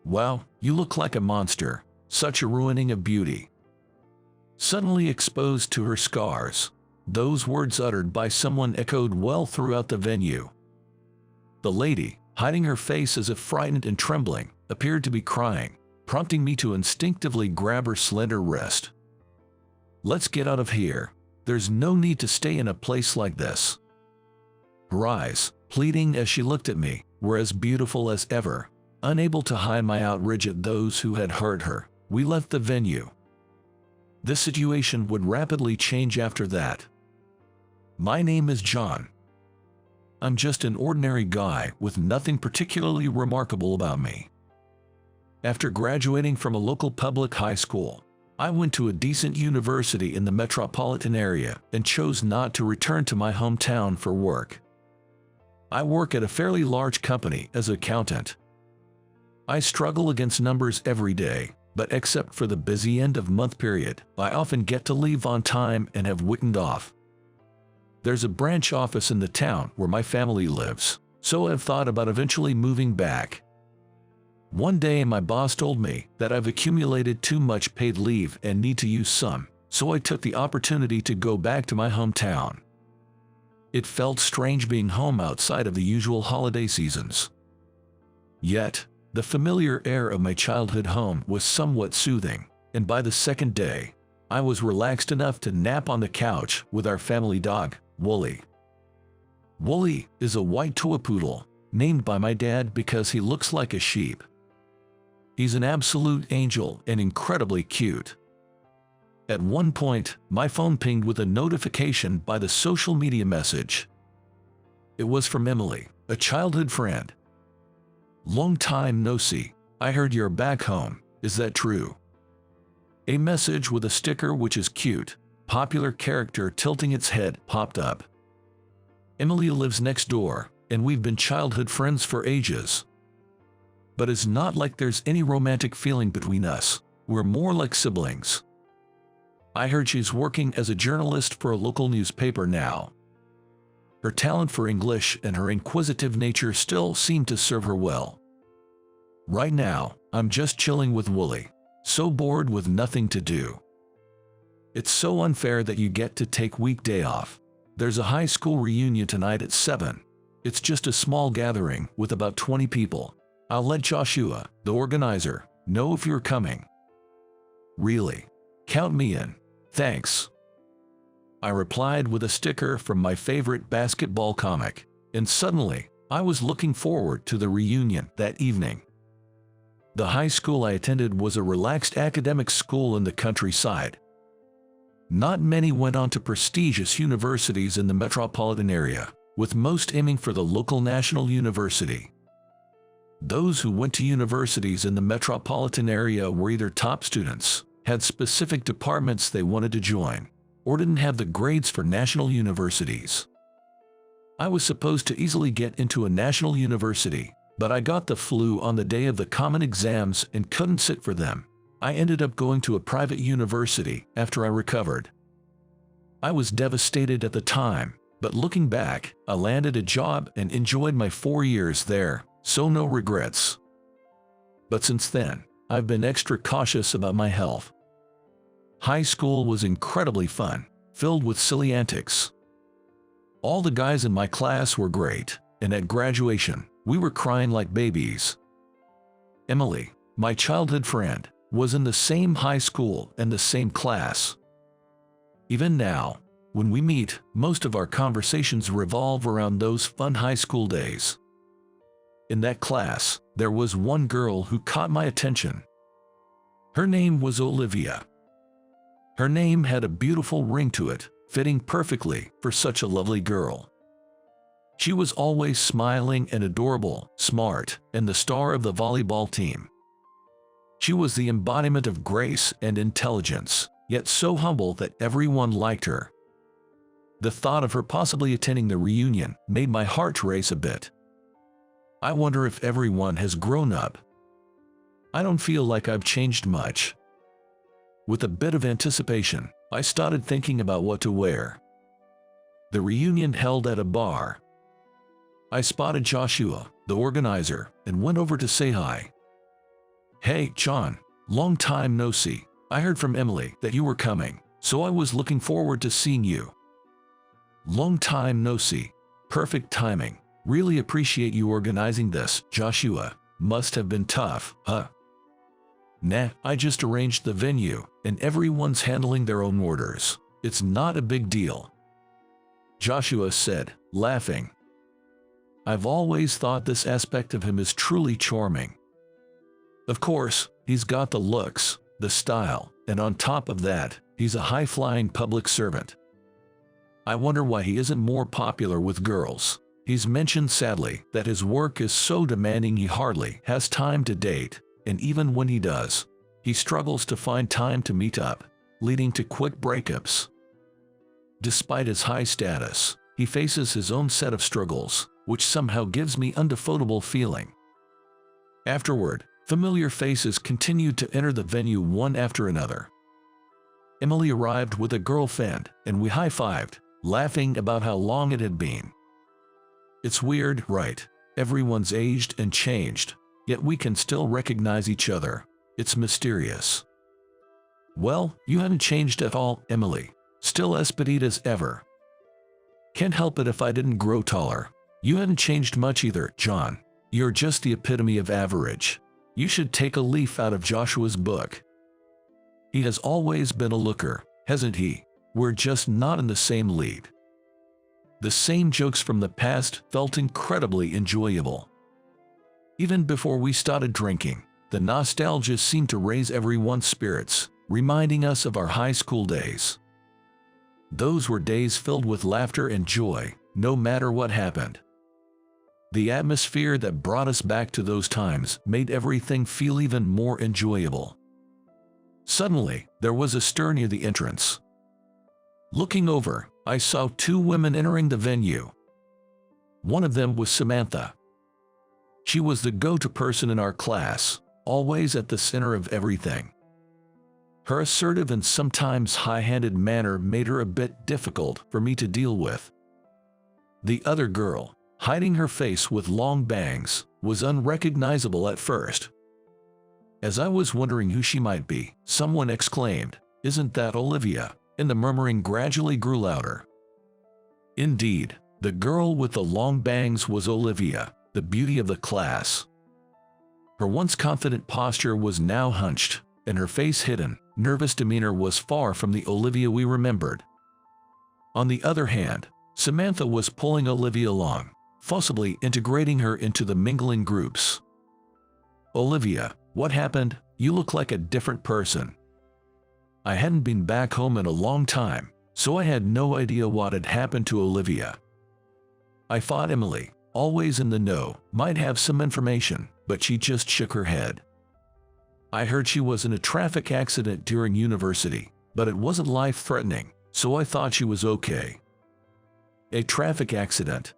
"Wow, you look like a monster. Such a ruining of beauty." Suddenly exposed to her scars, those words uttered by someone echoed well throughout the venue. The lady, hiding her face as if frightened and trembling, appeared to be crying, prompting me to instinctively grab her slender wrist. "Let's get out of here. There's no need to stay in a place like this." Her eyes, pleading as she looked at me, were as beautiful as ever. Unable to hide my outrage at those who had hurt her, we left the venue. The situation would rapidly change after that. My name is John. I'm just an ordinary guy with nothing particularly remarkable about me. After graduating from a local public high school, I went to a decent university in the metropolitan area and chose not to return to my hometown for work. I work at a fairly large company as an accountant. I struggle against numbers every day, but except for the busy end-of-month period, I often get to leave on time and have weekend off. There's a branch office in the town where my family lives, so I've thought about eventually moving back. One day my boss told me that I've accumulated too much paid leave and need to use some, so I took the opportunity to go back to my hometown. It felt strange being home outside of the usual holiday seasons. Yet, the familiar air of my childhood home was somewhat soothing, and by the second day, I was relaxed enough to nap on the couch with our family dog, Wooly. Wooly is a white toy poodle, named by my dad because he looks like a sheep. He's an absolute angel and incredibly cute. At one point, my phone pinged with a notification by the social media message. It was from Emily, a childhood friend. "Long time no see. I heard you're back home. Is that true?" A message with a sticker which is cute, popular character tilting its head popped up. Emily lives next door, and we've been childhood friends for ages. But it's not like there's any romantic feeling between us. We're more like siblings. I heard she's working as a journalist for a local newspaper now. Her talent for English and her inquisitive nature still seem to serve her well. Right now, I'm just chilling with Wooly, so bored with nothing to do. It's so unfair that you get to take weekday off. There's a high school reunion tonight at 7. It's just a small gathering with about 20 people. I'll let Joshua, the organizer, know if you're coming. Really? Count me in. Thanks. I replied with a sticker from my favorite basketball comic, and suddenly, I was looking forward to the reunion that evening. The high school I attended was a relaxed academic school in the countryside. Not many went on to prestigious universities in the metropolitan area, with most aiming for the local national university. Those who went to universities in the metropolitan area were either top students, had specific departments they wanted to join, or didn't have the grades for national universities. I was supposed to easily get into a national university, but I got the flu on the day of the common exams and couldn't sit for them. I ended up going to a private university after I recovered. I was devastated at the time, but looking back, I landed a job and enjoyed my 4 years there, so no regrets. But since then, I've been extra cautious about my health. High school was incredibly fun, filled with silly antics. All the guys in my class were great, and at graduation, we were crying like babies. Emily, my childhood friend, was in the same high school and the same class. Even now, when we meet, most of our conversations revolve around those fun high school days. In that class, there was one girl who caught my attention. Her name was Olivia. Her name had a beautiful ring to it, fitting perfectly for such a lovely girl. She was always smiling and adorable, smart, and the star of the volleyball team. She was the embodiment of grace and intelligence, yet so humble that everyone liked her. The thought of her possibly attending the reunion made my heart race a bit. I wonder if everyone has grown up. I don't feel like I've changed much. With a bit of anticipation, I started thinking about what to wear. The reunion held at a bar. I spotted Joshua, the organizer, and went over to say hi. Hey, John. Long time no see. I heard from Emily that you were coming, so I was looking forward to seeing you. Long time no see. Perfect timing. Really appreciate you organizing this, Joshua. Must have been tough, huh? Nah, I just arranged the venue, and everyone's handling their own orders. It's not a big deal, Joshua said, laughing. I've always thought this aspect of him is truly charming. Of course, he's got the looks, the style, and on top of that, he's a high-flying public servant. I wonder why he isn't more popular with girls. He's mentioned sadly that his work is so demanding he hardly has time to date, and even when he does, he struggles to find time to meet up, leading to quick breakups. Despite his high status, he faces his own set of struggles, which somehow gives me undefeatable feeling. Afterward, familiar faces continued to enter the venue one after another. Emily arrived with a girlfriend, and we high-fived, laughing about how long it had been. It's weird, right? Everyone's aged and changed, yet we can still recognize each other. It's mysterious. Well, you haven't changed at all, Emily. Still as petite as ever. Can't help it if I didn't grow taller. You haven't changed much either, John. You're just the epitome of average. You should take a leaf out of Joshua's book. He has always been a looker, hasn't he? We're just not in the same league. The same jokes from the past felt incredibly enjoyable. Even before we started drinking, the nostalgia seemed to raise everyone's spirits, reminding us of our high school days. Those were days filled with laughter and joy, no matter what happened. The atmosphere that brought us back to those times made everything feel even more enjoyable. Suddenly, there was a stir near the entrance. Looking over, I saw two women entering the venue. One of them was Samantha. She was the go-to person in our class, always at the center of everything. Her assertive and sometimes high-handed manner made her a bit difficult for me to deal with. The other girl, hiding her face with long bangs, was unrecognizable at first. As I was wondering who she might be, someone exclaimed, "Isn't that Olivia?" and the murmuring gradually grew louder. Indeed, the girl with the long bangs was Olivia, the beauty of the class. Her once confident posture was now hunched, and her face hidden, nervous demeanor was far from the Olivia we remembered. On the other hand, Samantha was pulling Olivia along, forcibly integrating her into the mingling groups. "Olivia, what happened? You look like a different person." I hadn't been back home in a long time, so I had no idea what had happened to Olivia. I thought Emily, always in the know, might have some information, but she just shook her head. I heard she was in a traffic accident during university, but it wasn't life-threatening, so I thought she was okay. A traffic accident?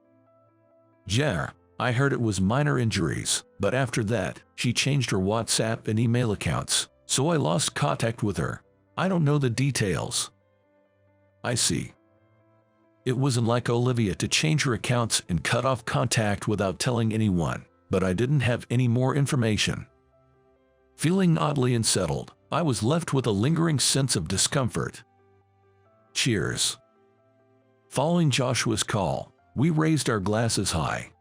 Yeah, I heard it was minor injuries, but after that, she changed her WhatsApp and email accounts, so I lost contact with her. I don't know the details. I see. It wasn't like Olivia to change her accounts and cut off contact without telling anyone, but I didn't have any more information. Feeling oddly unsettled, I was left with a lingering sense of discomfort. Cheers. Following Joshua's call, we raised our glasses high.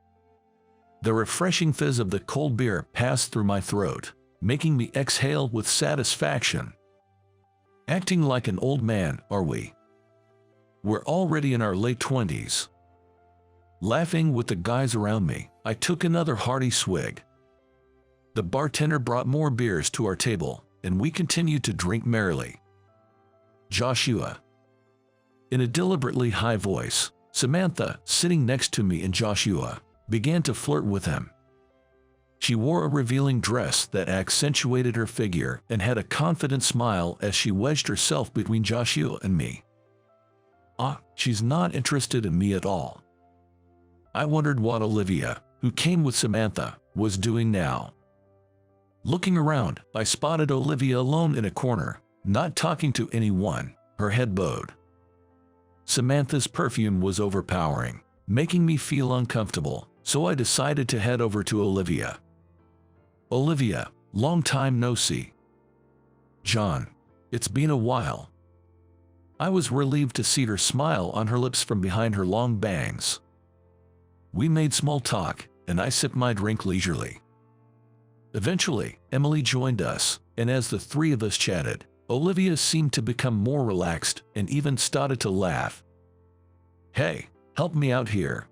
The refreshing fizz of the cold beer passed through my throat, making me exhale with satisfaction. Acting like an old man, are we? We're already in our late 20s. Laughing with the guys around me, I took another hearty swig. The bartender brought more beers to our table, and we continued to drink merrily. Joshua. In a deliberately high voice, Samantha, sitting next to me and Joshua, began to flirt with him. She wore a revealing dress that accentuated her figure and had a confident smile as she wedged herself between Joshua and me. She's not interested in me at all. I wondered what Olivia, who came with Samantha, was doing now. Looking around, I spotted Olivia alone in a corner, not talking to anyone, her head bowed. Samantha's perfume was overpowering, making me feel uncomfortable, so I decided to head over to Olivia. "Olivia, Long time no see. John, it's been a while. I was relieved to see her smile on her lips from behind her long bangs. We made small talk, and I sipped my drink leisurely. Eventually, Emily joined us, and as the three of us chatted, Olivia seemed to become more relaxed and even started to laugh. Hey, help me out here.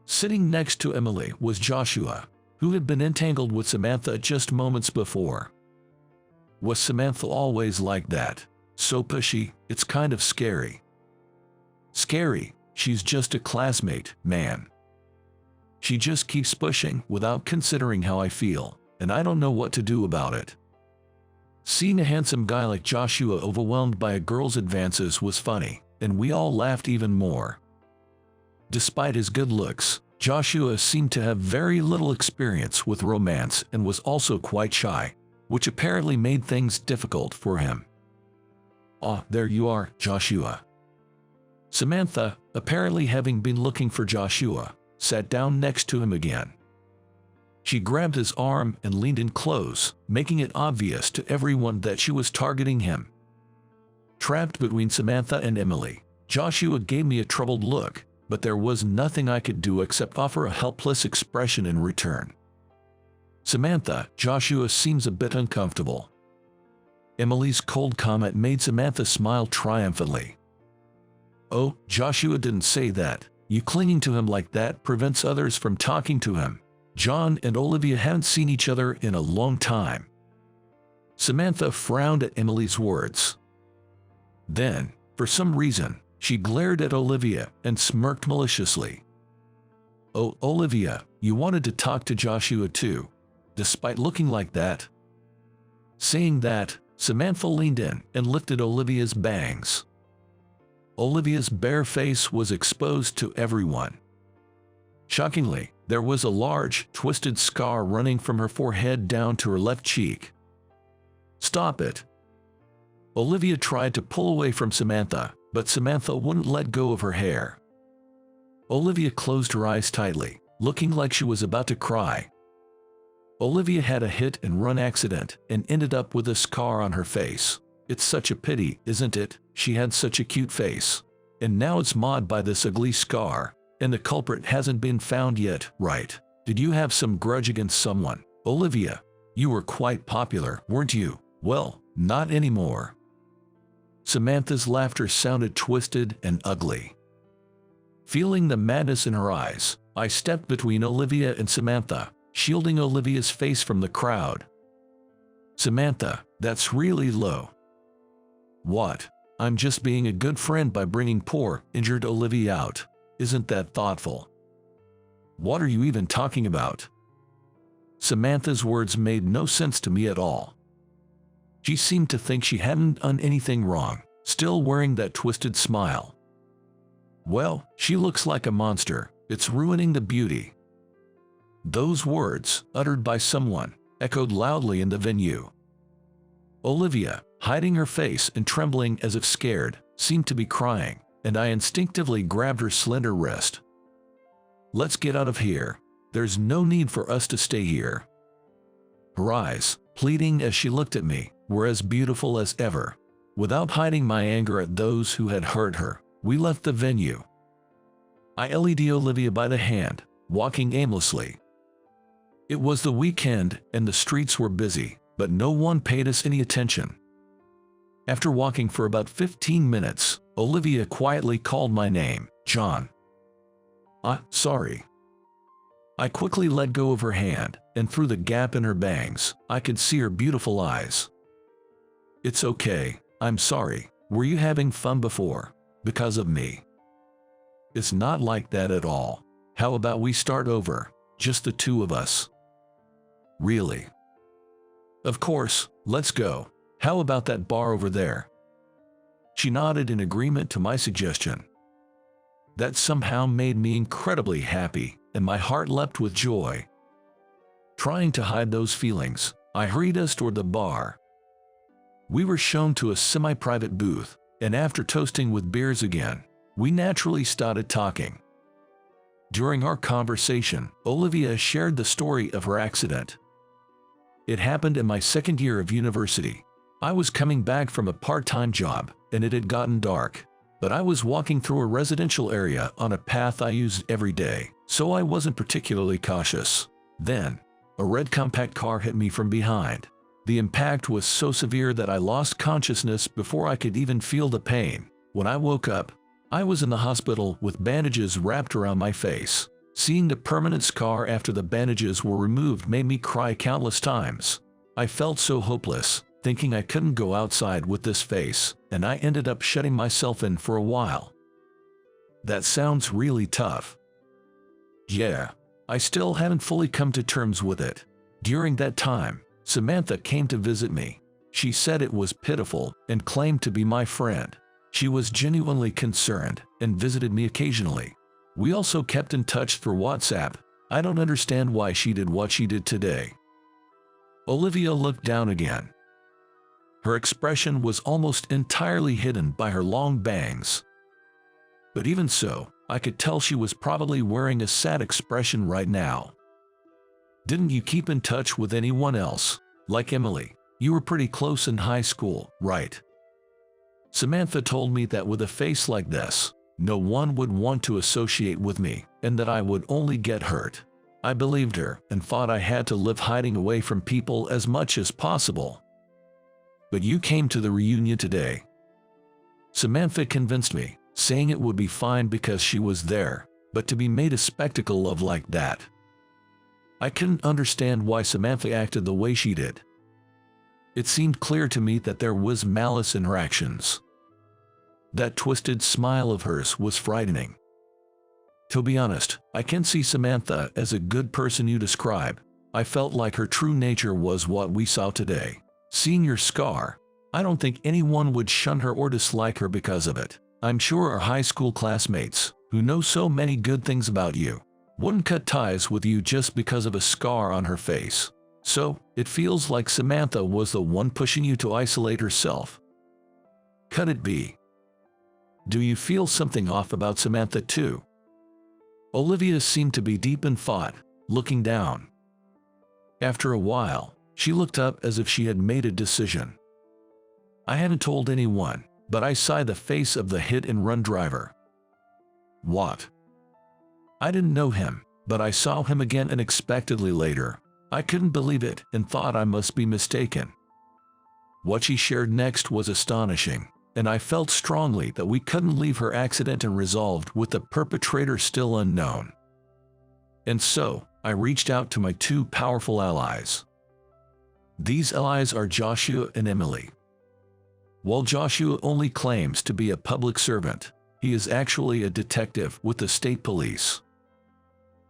Sitting next to Emily was Joshua, who had been entangled with Samantha just moments before. Was Samantha always like that? So pushy, it's kind of scary. Scary, she's just a classmate, man. She just keeps pushing without considering how I feel, and I don't know what to do about it. Seeing a handsome guy like Joshua overwhelmed by a girl's advances was funny, and we all laughed even more. Despite his good looks, Joshua seemed to have very little experience with romance and was also quite shy, which apparently made things difficult for him. "Ah, there you are, Joshua." Samantha, apparently having been looking for Joshua, sat down next to him again. She grabbed his arm and leaned in close, making it obvious to everyone that she was targeting him. Trapped between Samantha and Emily, Joshua gave me a troubled look, but there was nothing I could do except offer a helpless expression in return. "Samantha, Joshua seems a bit uncomfortable." Emily's cold comment made Samantha smile triumphantly. "Oh, Joshua didn't say that. You clinging to him like that prevents others from talking to him. John and Olivia haven't seen each other in a long time." Samantha frowned at Emily's words. Then, for some reason, she glared at Olivia and smirked maliciously. "Oh, Olivia, you wanted to talk to Joshua too, despite looking like that?" Saying that, Samantha leaned in and lifted Olivia's bangs. Olivia's bare face was exposed to everyone. Shockingly, there was a large, twisted scar running from her forehead down to her left cheek. "Stop it." Olivia tried to pull away from Samantha, but Samantha wouldn't let go of her hair. Olivia closed her eyes tightly, looking like she was about to cry. Olivia had a hit-and-run accident and ended up with a scar on her face. It's such a pity, isn't it? She had such a cute face. And now it's marred by this ugly scar, and the culprit hasn't been found yet, right? Did you have some grudge against someone? Olivia, you were quite popular, weren't you? Well, not anymore. Samantha's laughter sounded twisted and ugly. Feeling the madness in her eyes, I stepped between Olivia and Samantha, shielding Olivia's face from the crowd. "Samantha, that's really low." "What? I'm just being a good friend by bringing poor, injured Olivia out. Isn't that thoughtful?" "What are you even talking about?" Samantha's words made no sense to me at all. She seemed to think she hadn't done anything wrong, still wearing that twisted smile. "Well, she looks like a monster. It's ruining the beauty." Those words, uttered by someone, echoed loudly in the venue. Olivia, hiding her face and trembling as if scared, seemed to be crying, and I instinctively grabbed her slender wrist. "Let's get out of here. There's no need for us to stay here." Her eyes, pleading as she looked at me, were as beautiful as ever. Without hiding my anger at those who had hurt her, we left the venue. I led Olivia by the hand, walking aimlessly. It was the weekend and the streets were busy, but no one paid us any attention. After walking for about 15 minutes, Olivia quietly called my name, "John." Sorry." I quickly let go of her hand, and through the gap in her bangs, I could see her beautiful eyes. "It's okay, I'm sorry. Were you having fun before? Because of me?" "It's not like that at all. How about we start over, just the two of us?" "Really?" "Of course, let's go. How about that bar over there?" She nodded in agreement to my suggestion. That somehow made me incredibly happy, and my heart leapt with joy. Trying to hide those feelings, I hurried us toward the bar. We were shown to a semi-private booth, and after toasting with beers again, we naturally started talking. During our conversation, Olivia shared the story of her accident. It happened in my second year of university. I was coming back from a part-time job, and it had gotten dark. But I was walking through a residential area on a path I used every day, so I wasn't particularly cautious. Then, a red compact car hit me from behind. The impact was so severe that I lost consciousness before I could even feel the pain. When I woke up, I was in the hospital with bandages wrapped around my face. Seeing the permanent scar after the bandages were removed made me cry countless times. I felt so hopeless, thinking I couldn't go outside with this face, and I ended up shutting myself in for a while. That sounds really tough. Yeah, I still haven't fully come to terms with it. During that time, Samantha came to visit me. She said it was pitiful and claimed to be my friend. She was genuinely concerned and visited me occasionally. We also kept in touch through WhatsApp. I don't understand why she did what she did today. Olivia looked down again. Her expression was almost entirely hidden by her long bangs. But even so, I could tell she was probably wearing a sad expression right now. Didn't you keep in touch with anyone else? Like Emily, you were pretty close in high school, right? Samantha told me that with a face like this, no one would want to associate with me, and that I would only get hurt. I believed her and thought I had to live hiding away from people as much as possible. But you came to the reunion today. Samantha convinced me, saying it would be fine because she was there, but to be made a spectacle of like that. I couldn't understand why Samantha acted the way she did. It seemed clear to me that there was malice in her actions. That twisted smile of hers was frightening. To be honest, I can see Samantha as a good person you describe. I felt like her true nature was what we saw today. Seeing your scar, I don't think anyone would shun her or dislike her because of it. I'm sure our high school classmates, who know so many good things about you, wouldn't cut ties with you just because of a scar on her face. So, it feels like Samantha was the one pushing you to isolate herself. Could it be? Do you feel something off about Samantha too? Olivia seemed to be deep in thought, looking down. After a while, she looked up as if she had made a decision. I hadn't told anyone, but I saw the face of the hit-and-run driver. What? I didn't know him, but I saw him again unexpectedly later. I couldn't believe it and thought I must be mistaken. What she shared next was astonishing, and I felt strongly that we couldn't leave her accident unresolved with the perpetrator still unknown. And so, I reached out to my two powerful allies. These allies are Joshua and Emily. While Joshua only claims to be a public servant, he is actually a detective with the state police.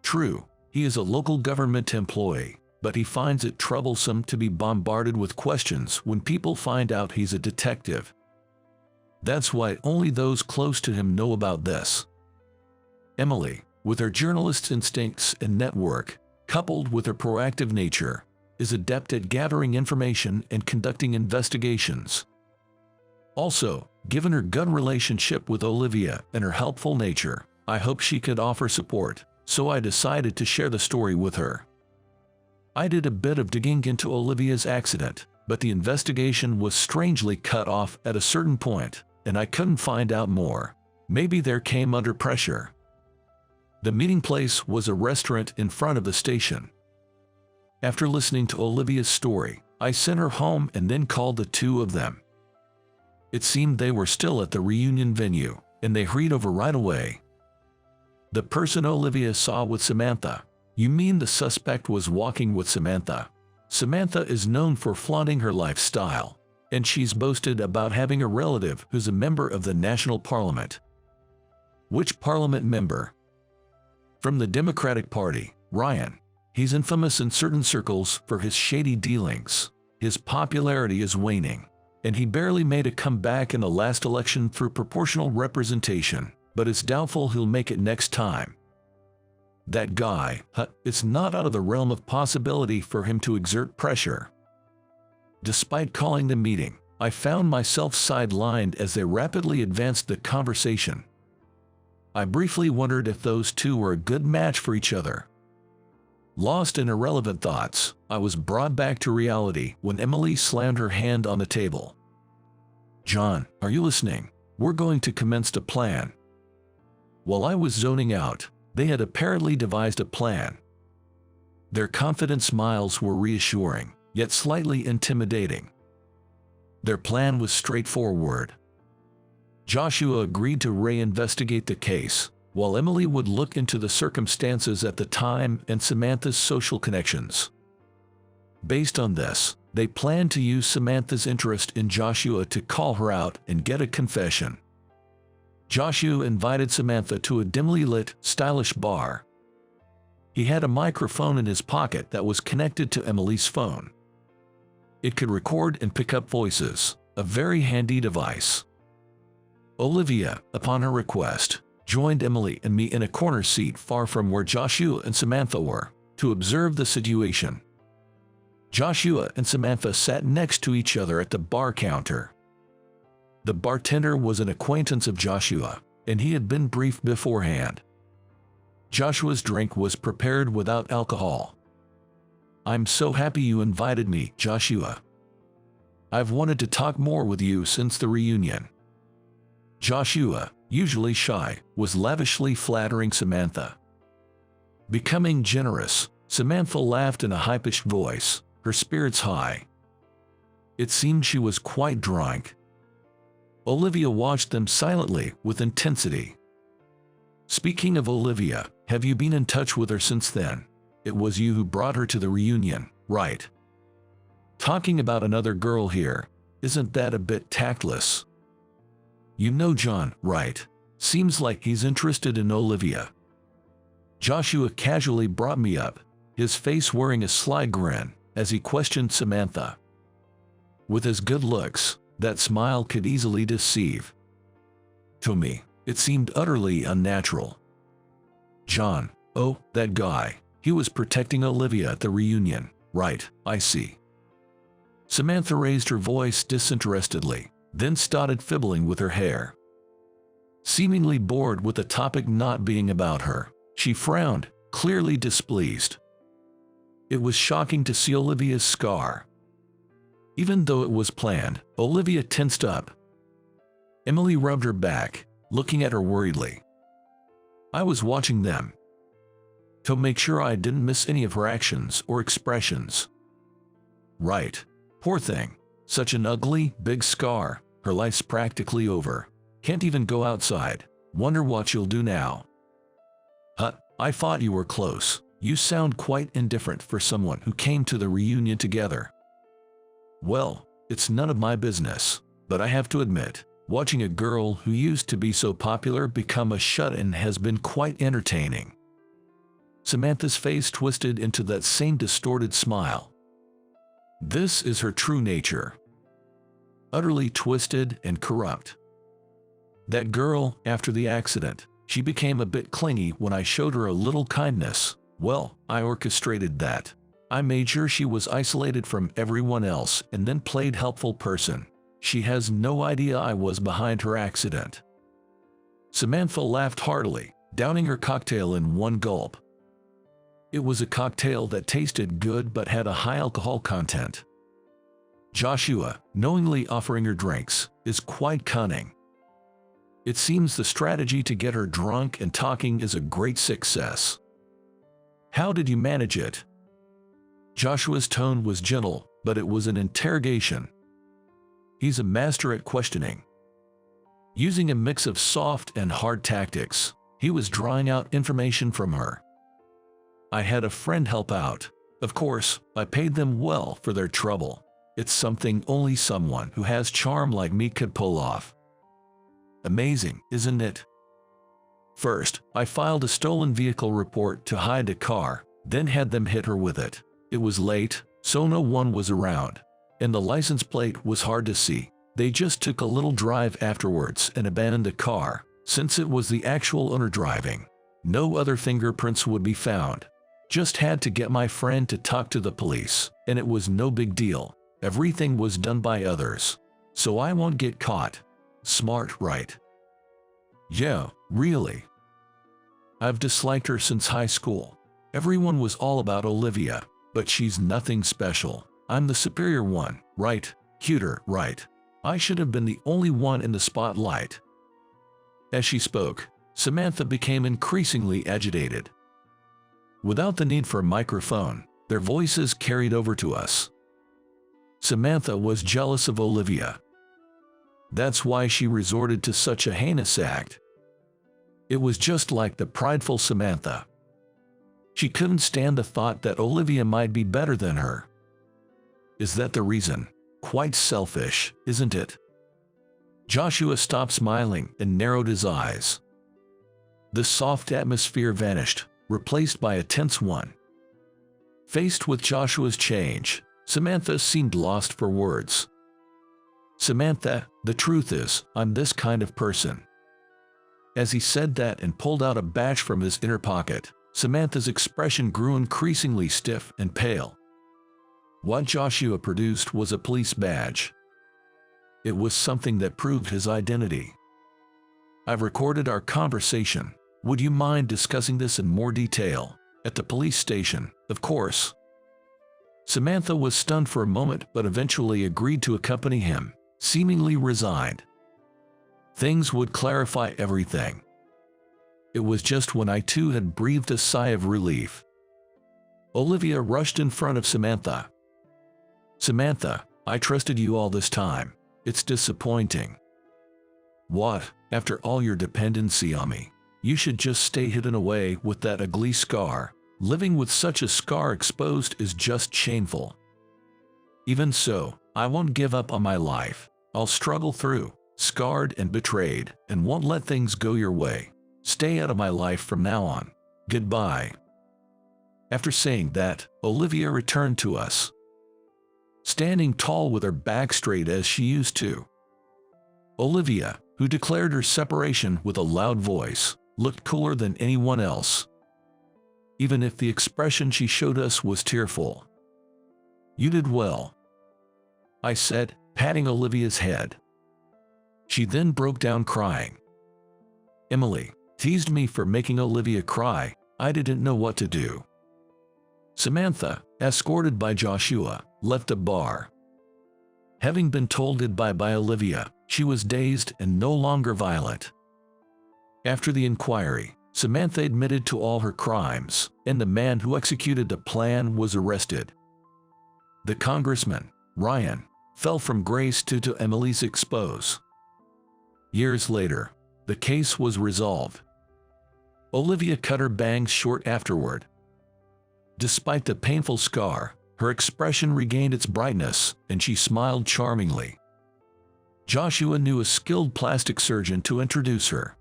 True, he is a local government employee, but he finds it troublesome to be bombarded with questions when people find out he's a detective. That's why only those close to him know about this. Emily, with her journalist's instincts and network, coupled with her proactive nature, is adept at gathering information and conducting investigations. Also, given her good relationship with Olivia and her helpful nature, I hoped she could offer support, so I decided to share the story with her. I did a bit of digging into Olivia's accident, but the investigation was strangely cut off at a certain point, and I couldn't find out more. Maybe there came under pressure. The meeting place was a restaurant in front of the station. After listening to Olivia's story, I sent her home and then called the two of them. It seemed they were still at the reunion venue, and they hurried over right away. The person Olivia saw with Samantha. You mean the suspect was walking with Samantha? Samantha is known for flaunting her lifestyle, and she's boasted about having a relative who's a member of the national parliament. Which parliament member? From the Democratic Party, Ryan. He's infamous in certain circles for his shady dealings. His popularity is waning, and he barely made a comeback in the last election through proportional representation, but it's doubtful he'll make it next time. That guy, it's not out of the realm of possibility for him to exert pressure. Despite calling the meeting, I found myself sidelined as they rapidly advanced the conversation. I briefly wondered if those two were a good match for each other. Lost in irrelevant thoughts, I was brought back to reality when Emily slammed her hand on the table. "John, are you listening? We're going to commence a plan." While I was zoning out, they had apparently devised a plan. Their confident smiles were reassuring, yet slightly intimidating. Their plan was straightforward. Joshua agreed to reinvestigate the case, while Emily would look into the circumstances at the time and Samantha's social connections. Based on this, they planned to use Samantha's interest in Joshua to call her out and get a confession. Joshua invited Samantha to a dimly lit, stylish bar. He had a microphone in his pocket that was connected to Emily's phone. It could record and pick up voices, a very handy device. Olivia, upon her request, joined Emily and me in a corner seat far from where Joshua and Samantha were, to observe the situation. Joshua and Samantha sat next to each other at the bar counter. The bartender was an acquaintance of Joshua, and he had been briefed beforehand. Joshua's drink was prepared without alcohol. "I'm so happy you invited me, Joshua. I've wanted to talk more with you since the reunion." Joshua, usually shy, was lavishly flattering Samantha. Becoming generous, Samantha laughed in a high-pitched voice, her spirits high. It seemed she was quite drunk. Olivia watched them silently, with intensity. "Speaking of Olivia, have you been in touch with her since then? It was you who brought her to the reunion, right? Talking about another girl here, isn't that a bit tactless? You know John, right? Seems like he's interested in Olivia." Joshua casually brought me up, his face wearing a sly grin, as he questioned Samantha. With his good looks, that smile could easily deceive. To me, it seemed utterly unnatural. "John, oh, that guy, he was protecting Olivia at the reunion, right, I see." Samantha raised her voice disinterestedly, then started fiddling with her hair. Seemingly bored with the topic not being about her, she frowned, clearly displeased. It was shocking to see Olivia's scar. Even though it was planned, Olivia tensed up. Emily rubbed her back, looking at her worriedly. I was watching them to make sure I didn't miss any of her actions or expressions. Right. Poor thing. Such an ugly, big scar. Her life's practically over. Can't even go outside. Wonder what you'll do now. I thought you were close. You sound quite indifferent for someone who came to the reunion together. Well, it's none of my business, but I have to admit, watching a girl who used to be so popular become a shut-in has been quite entertaining. Samantha's face twisted into that same distorted smile. This is her true nature. Utterly twisted and corrupt. That girl, after the accident, she became a bit clingy when I showed her a little kindness. Well, I orchestrated that. I made sure she was isolated from everyone else and then played helpful person. She has no idea I was behind her accident. Samantha laughed heartily, downing her cocktail in one gulp. It was a cocktail that tasted good but had a high alcohol content. Joshua, knowingly offering her drinks, is quite cunning. It seems the strategy to get her drunk and talking is a great success. How did you manage it? Joshua's tone was gentle, but it was an interrogation. He's a master at questioning. Using a mix of soft and hard tactics, he was drawing out information from her. I had a friend help out. Of course, I paid them well for their trouble. It's something only someone who has charm like me could pull off. Amazing, isn't it? First, I filed a stolen vehicle report to hide the car, then had them hit her with it. It was late, so no one was around, and the license plate was hard to see. They just took a little drive afterwards and abandoned the car, since it was the actual owner driving. No other fingerprints would be found. Just had to get my friend to talk to the police, and it was no big deal. Everything was done by others, so I won't get caught. Smart, right? Yeah, really. I've disliked her since high school. Everyone was all about Olivia, but she's nothing special. I'm the superior one, right? Cuter, right? I should have been the only one in the spotlight. As she spoke, Samantha became increasingly agitated. Without the need for a microphone, their voices carried over to us. Samantha was jealous of Olivia. That's why she resorted to such a heinous act. It was just like the prideful Samantha. She couldn't stand the thought that Olivia might be better than her. Is that the reason? Quite selfish, isn't it? Joshua stopped smiling and narrowed his eyes. The soft atmosphere vanished, replaced by a tense one. Faced with Joshua's change, Samantha seemed lost for words. Samantha, the truth is, I'm this kind of person. As he said that and pulled out a badge from his inner pocket, Samantha's expression grew increasingly stiff and pale. What Joshua produced was a police badge. It was something that proved his identity. I've recorded our conversation. Would you mind discussing this in more detail? At the police station, of course. Samantha was stunned for a moment but eventually agreed to accompany him, seemingly resigned. Things would clarify everything. It was just when I too had breathed a sigh of relief. Olivia rushed in front of Samantha. Samantha, I trusted you all this time. It's disappointing. What, after all your dependency on me? You should just stay hidden away with that ugly scar. Living with such a scar exposed is just shameful. Even so, I won't give up on my life. I'll struggle through, scarred and betrayed, and won't let things go your way. Stay out of my life from now on. Goodbye. After saying that, Olivia returned to us, standing tall with her back straight as she used to. Olivia, who declared her separation with a loud voice, looked cooler than anyone else, even if the expression she showed us was tearful. You did well, I said, patting Olivia's head. She then broke down crying. Emily teased me for making Olivia cry. I didn't know what to do. Samantha, escorted by Joshua, left the bar. Having been told goodbye by Olivia, she was dazed and no longer violent. After the inquiry, Samantha admitted to all her crimes, and the man who executed the plan was arrested. The congressman, Ryan, fell from grace due to Emily's expose. Years later, the case was resolved. Olivia cut her bangs short afterward. Despite the painful scar, her expression regained its brightness, and she smiled charmingly. Joshua knew a skilled plastic surgeon to introduce her.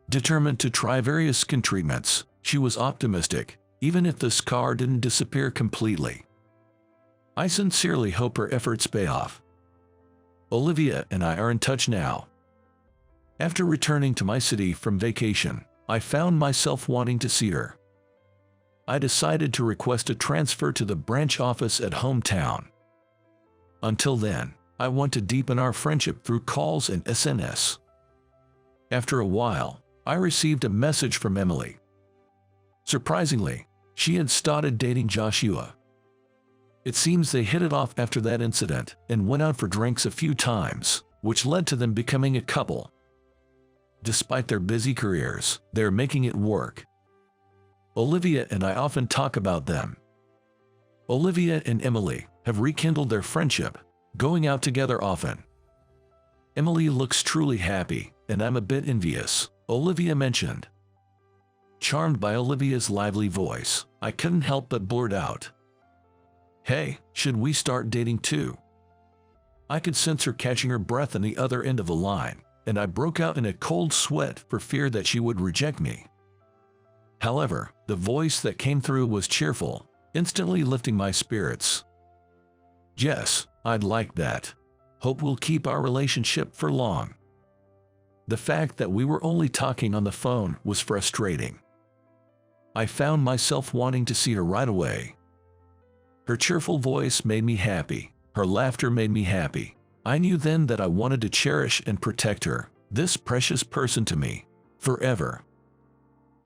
Determined to try various skin treatments, she was optimistic, even if the scar didn't disappear completely. I sincerely hope her efforts pay off. Olivia and I are in touch now. After returning to my city from vacation, I found myself wanting to see her. I decided to request a transfer to the branch office at hometown. Until then, I want to deepen our friendship through calls and SNS. After a while, I received a message from Emily. Surprisingly, she had started dating Joshua. It seems they hit it off after that incident and went out for drinks a few times, which led to them becoming a couple. Despite their busy careers, they're making it work. Olivia and I often talk about them. Olivia and Emily have rekindled their friendship, going out together often. Emily looks truly happy, and I'm a bit envious, Olivia mentioned. Charmed by Olivia's lively voice, I couldn't help but blurt out, "Hey, should we start dating too?" I could sense her catching her breath on the other end of the line, and I broke out in a cold sweat for fear that she would reject me. However, the voice that came through was cheerful, instantly lifting my spirits. "Yes, I'd like that. Hope we'll keep our relationship for long." The fact that we were only talking on the phone was frustrating. I found myself wanting to see her right away. Her cheerful voice made me happy. Her laughter made me happy. I knew then that I wanted to cherish and protect her, this precious person to me, forever.